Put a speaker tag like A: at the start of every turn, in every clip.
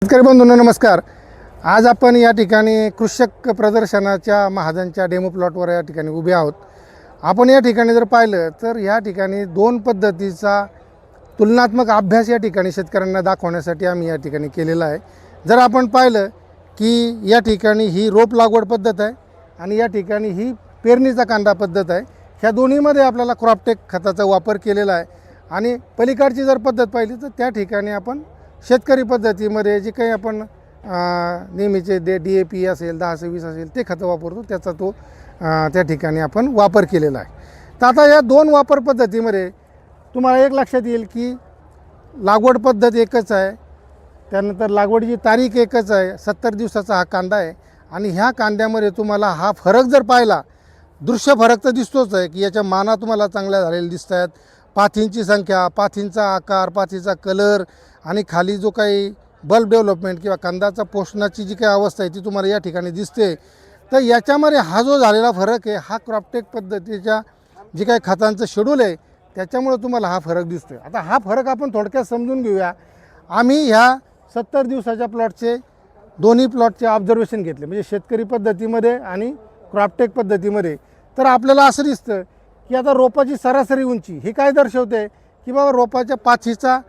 A: शेतकरी बंधूंनो नमस्कार। आज आपण या ठिकाणी कृषक प्रदर्शनाच्या महाजनच्या डेमो प्लॉटवर या ठिकाणी उभे आहोत। आपण या ठिकाणी जर पाहिलं तर या ठिकाणी दोन पद्धतीचा तुलनात्मक अभ्यास या ठिकाणी शेतकऱ्यांना दाखवण्यासाठी आम्ही या ठिकाणी केलेला आहे। जर आपण पाहिलं की या ठिकाणी ही रोप लागवड पद्धत आहे आणि या ठिकाणी ही पेरणीचा कांदा पद्धत आहे। ह्या दोन्हीमध्ये आपल्याला क्रॉपटेक खताचा वापर केलेला आहे आणि पलीकडची जर पद्धत पाहिली तर त्या ठिकाणी आपण शेतकरी पद्धतीमध्ये जे काही आपण नेहमीचे DAP असेल 10-20 असेल ते खतं वापरतो त्याचा तो त्या ठिकाणी आपण वापर केलेला आहे। तर आता या दोन वापर पद्धतीमध्ये तुम्हाला एक लक्षात येईल की लागवड पद्धत एकच आहे, त्यानंतर लागवडीची तारीख एकच आहे, 70 दिवसाचा हा कांदा आहे आणि ह्या कांद्यामध्ये तुम्हाला हा फरक जर पाहिला, दृश्य फरक तर दिसतोच आहे की याच्या माना तुम्हाला चांगल्या झालेल्या दिसत आहेत, पाथींची संख्या, पाथींचा आकार, पाथीचा कलर आणि खाली जो काही बल्ब डेव्हलपमेंट किंवा कंदाचा पोषणाची जी काही अवस्था आहे ती तुम्हाला या ठिकाणी दिसते। तर याच्यामध्ये हा जो झालेला फरक आहे हा क्रॉपटेक पद्धतीच्या जे काही खतांचं शेड्यूल आहे त्याच्यामुळे तुम्हाला हा फरक दिसतो आहे। आता हा फरक आपण थोडक्यात समजून घेऊया। आम्ही ह्या 70 दिवसाच्या प्लॉटचे दोन्ही प्लॉटचे ऑब्झर्वेशन घेतले, म्हणजे शेतकरी पद्धतीमध्ये आणि क्रॉपटेक पद्धतीमध्ये। तर आपल्याला असं दिसतं की आता रोपाची सरासरी उंची ही काय दर्शवते की बाबा रोपाच्या पाथीचा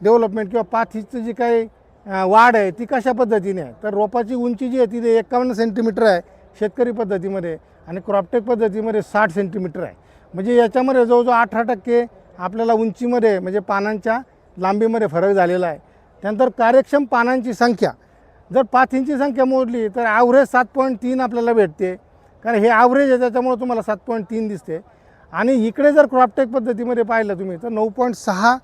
A: डेव्हलपमेंट किंवा पाथीचं जी काही वाढ आहे ती कशा पद्धतीने आहे। तर रोपाची उंची जी आहे ती 51 सेंटीमीटर आहे शेतकरी पद्धतीमध्ये आणि क्रॉपटेक पद्धतीमध्ये 60 सेंटीमीटर आहे। म्हणजे याच्यामध्ये जवळजवळ 18% आपल्याला उंचीमध्ये म्हणजे पानांच्या लांबीमध्ये फरक झालेला आहे। त्यानंतर कार्यक्षम पानांची संख्या जर पाथींची संख्या मोजली तर ॲव्हरेज 7.3 आपल्याला भेटते, कारण हे ॲव्हरेज आहे त्याच्यामुळे तुम्हाला 7.3 दिसते। आणि इकडे जर क्रॉपटेक पद्धतीमध्ये पाहिलं तुम्ही तर 9.6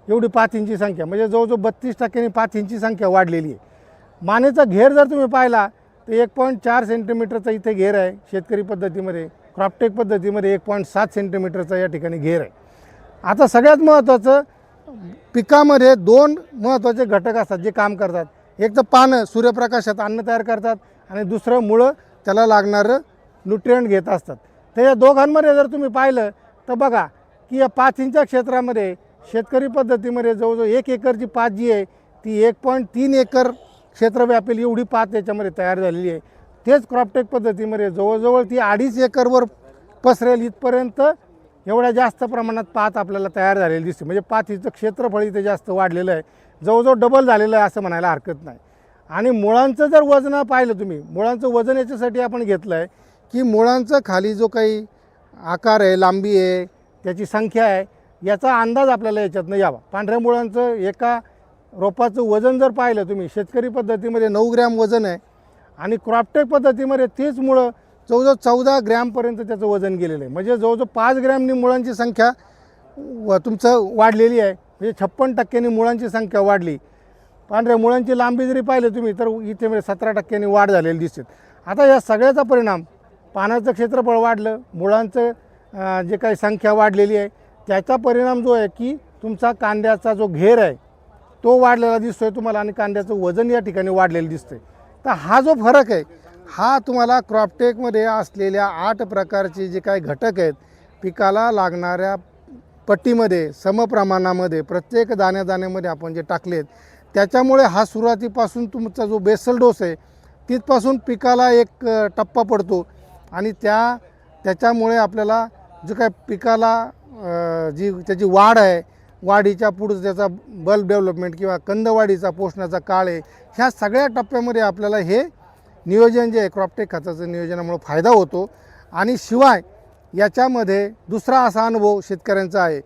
A: एवढी पाथींची संख्या, म्हणजे जवळजवळ 32% पाथींची संख्या वाढलेली आहे। मानेचा घेर जर तुम्ही पाहिला तर 1.4 सेंटीमीटरचा इथे घेर आहे शेतकरी पद्धतीमध्ये, क्रॉपटेक पद्धतीमध्ये 1.7 सेंटीमीटरचा या ठिकाणी घेर आहे। आता सगळ्यात महत्त्वाचं पिकामध्ये दोन महत्त्वाचे घटक असतात जे काम करतात। एक तर पानं सूर्यप्रकाशात अन्न तयार करतात आणि दुसरं मुळं त्याला लागणारं न्यूट्रिएंट घेत असतात। तर या दोघांमध्ये जर तुम्ही पाहिलं तर बघा की या पाथींच्या क्षेत्रामध्ये शेतकरी पद्धतीमध्ये जवळजवळ 1 एकरची पाथ जी आहे ती 1.3 एकर क्षेत्र व्यापेल एवढी पाथ याच्यामध्ये तयार झालेली आहे। तेच क्रॉपटेक पद्धतीमध्ये जवळजवळ ती 2.5 एकरवर पसरेल इथपर्यंत एवढ्या जास्त प्रमाणात पाथ आपल्याला तयार झालेली दिसते। म्हणजे पाथीचं क्षेत्रफळ इथे जास्त वाढलेलं आहे, जवळजवळ डबल झालेलं आहे असं म्हणायला हरकत नाही। आणि मुळांचं जर वजन पाहिलं तुम्ही, मुळांचं वजन याच्यासाठी आपण घेतलं आहे की मुळांचं खाली जो काही आकार आहे, लांबी आहे, त्याची संख्या आहे, याचा अंदाज आपल्याला याच्यातनं यावा। पांढऱ्या मुळांचं एका रोपाचं वजन जर पाहिलं तुम्ही, शेतकरी पद्धतीमध्ये 9 ग्रॅम वजन आहे आणि क्रॉपटेक पद्धतीमध्ये तेच मुळं जवळजवळ 14 ग्रॅमपर्यंत त्याचं वजन गेलेलं आहे। म्हणजे जवळजवळ 5 ग्रॅमनी मुळांची संख्या तुमचं वाढलेली आहे, म्हणजे 56% मुळांची संख्या वाढली। पांढऱ्या मुळांची लांबी जरी पाहिलं तुम्ही तर इथे म्हणजे 17% वाढ झालेली दिसते। आता या सगळ्याचा परिणाम पानाचं क्षेत्रफळ वाढलं, मुळांचं जे काही संख्या वाढलेली आहे त्याचा परिणाम जो आहे की तुमचा कांद्याचा जो घेर आहे तो वाढलेला दिसतो आहे तुम्हाला आणि कांद्याचं वजन या ठिकाणी वाढलेलं दिसतं आहे। तर हा जो फरक आहे हा तुम्हाला क्रॉपटेकमध्ये असलेल्या 8 प्रकारचे जे काही घटक आहेत पिकाला लागणाऱ्या पट्टीमध्ये समप्रमाणामध्ये प्रत्येक दाण्यामध्ये आपण जे टाकलेत त्याच्यामुळे हा सुरुवातीपासून तुमचा जो बेसल डोस आहे तिथपासून पिकाला एक टप्पा पडतो आणि त्याच्यामुळे आपल्याला जो काय पिकाला जी त्याची वाढ आहे, वाढीच्या पुढं त्याचा बल्ब डेव्हलपमेंट किंवा कंदवाढीचा पोषणाचा काळ आहे, ह्या सगळ्या टप्प्यामध्ये आपल्याला हे नियोजन जे आहे क्रॉपटेक खताचं नियोजनामुळे फायदा होतो। आणि शिवाय याच्यामध्ये दुसरा असा अनुभव शेतकऱ्यांचा आहे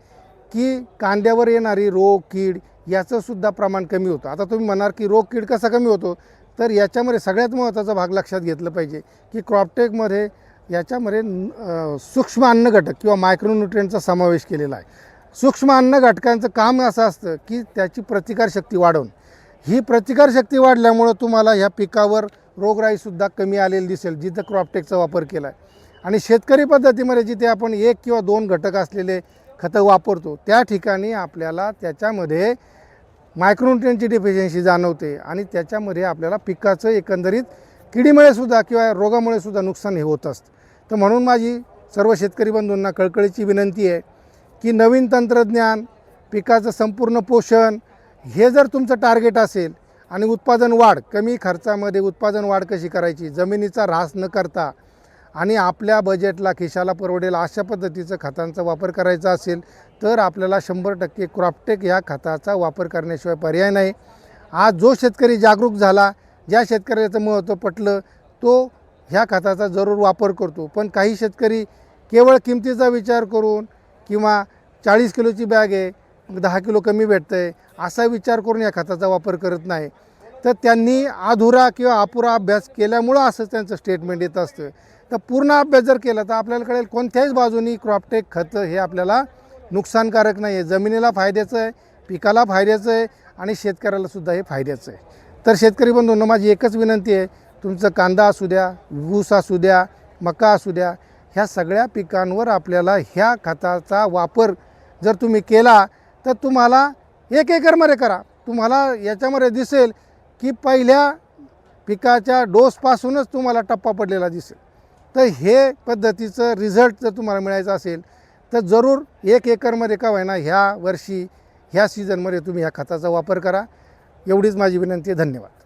A: की कांद्यावर येणारी रोग कीड याचंसुद्धा प्रमाण कमी होतं। आता तुम्ही म्हणाल की रोग कीड कसा कमी होतो, तर याच्यामध्ये सगळ्यात महत्त्वाचा भाग लक्षात घेतलं पाहिजे की क्रॉपटेकमध्ये याच्यामध्ये सूक्ष्म अन्न घटक किंवा मायक्रोन्यूट्रिएंटचा समावेश केलेला आहे। सूक्ष्म अन्न घटकांचं काम असं असतं की त्याची प्रतिकारशक्ती वाढवणं। ही प्रतिकारशक्ती वाढल्यामुळं तुम्हाला ह्या पिकावर रोगराईसुद्धा कमी आलेली दिसेल जिथं क्रॉपटेकचा वापर केला आहे। आणि शेतकरी पद्धतीमध्ये जिथे आपण 1 किंवा 2 घटक असलेले खतं वापरतो त्या ठिकाणी आपल्याला त्याच्यामध्ये मायक्रोन्यूट्रिएंटची डेफिशियन्सी जाणवते आणि त्याच्यामध्ये आपल्याला पिकाचं एकंदरीत किडीमुळे सुद्धा किंवा रोगामुळे सुद्धा नुकसान हे होत असतं। तर म्हणून माझी सर्व शेतकरी बंधूंना कळकळीची विनंती आहे की नवीन तंत्रज्ञान, पिकाचं संपूर्ण पोषण हे जर तुमचं टार्गेट असेल आणि उत्पादन वाढ, कमी खर्चामध्ये उत्पादन वाढ कशी करायची, जमिनीचा ऱ्हास न करता आणि आपल्या बजेटला खिशाला परवडेल अशा पद्धतीचं खतांचा वापर करायचा असेल तर आपल्याला 100% क्रॉपटेक ह्या खताचा वापर करण्याशिवाय पर्याय नाही. आज जो शेतकरी जागरूक झाला, ज्या शेतकऱ्याचं महत्त्व पटलं तो ह्या खताचा जरूर वापर करतो. पण काही शेतकरी केवळ किमतीचा विचार करून किंवा 40 किलोची बॅग आहे 10 किलो कमी भेटतं आहे असा विचार करून या खताचा वापर करत नाही. तर त्यांनी अधुरा किंवा अपुरा अभ्यास केल्यामुळं असं त्यांचं स्टेटमेंट येत असतं. तर पूर्ण अभ्यास जर केला तर आपल्याला कळेल कोणत्याच बाजूनी क्रॉपटेक खतं हे आपल्याला नुकसानकारक नाही आहे. जमिनीला फायद्याचं आहे, पिकाला फायद्याचं आहे आणि शेतकऱ्यालासुद्धा हे फायद्याचं आहे. तर शेतकरी बंधूंनो माझी एकच विनंती आहे, तुमचं कांदा असू द्या, ऊस असू द्या, मका असू द्या, ह्या सगळ्या पिकांवर आपल्याला ह्या खताचा वापर जर तुम्ही केला तर तुम्हाला 1 एकरमध्ये करा. तुम्हाला याच्यामध्ये दिसेल की पहिल्या पिकाच्या डोसपासूनच तुम्हाला टप्पा पडलेला दिसेल. तर हे पद्धतीचं रिझल्ट जर तुम्हाला मिळायचं असेल तर जरूर 1 एकरमध्ये का होईना ह्या वर्षी ह्या सीझनमध्ये तुम्ही ह्या खताचा वापर करा. एवढीच माझी विनंती आहे. धन्यवाद.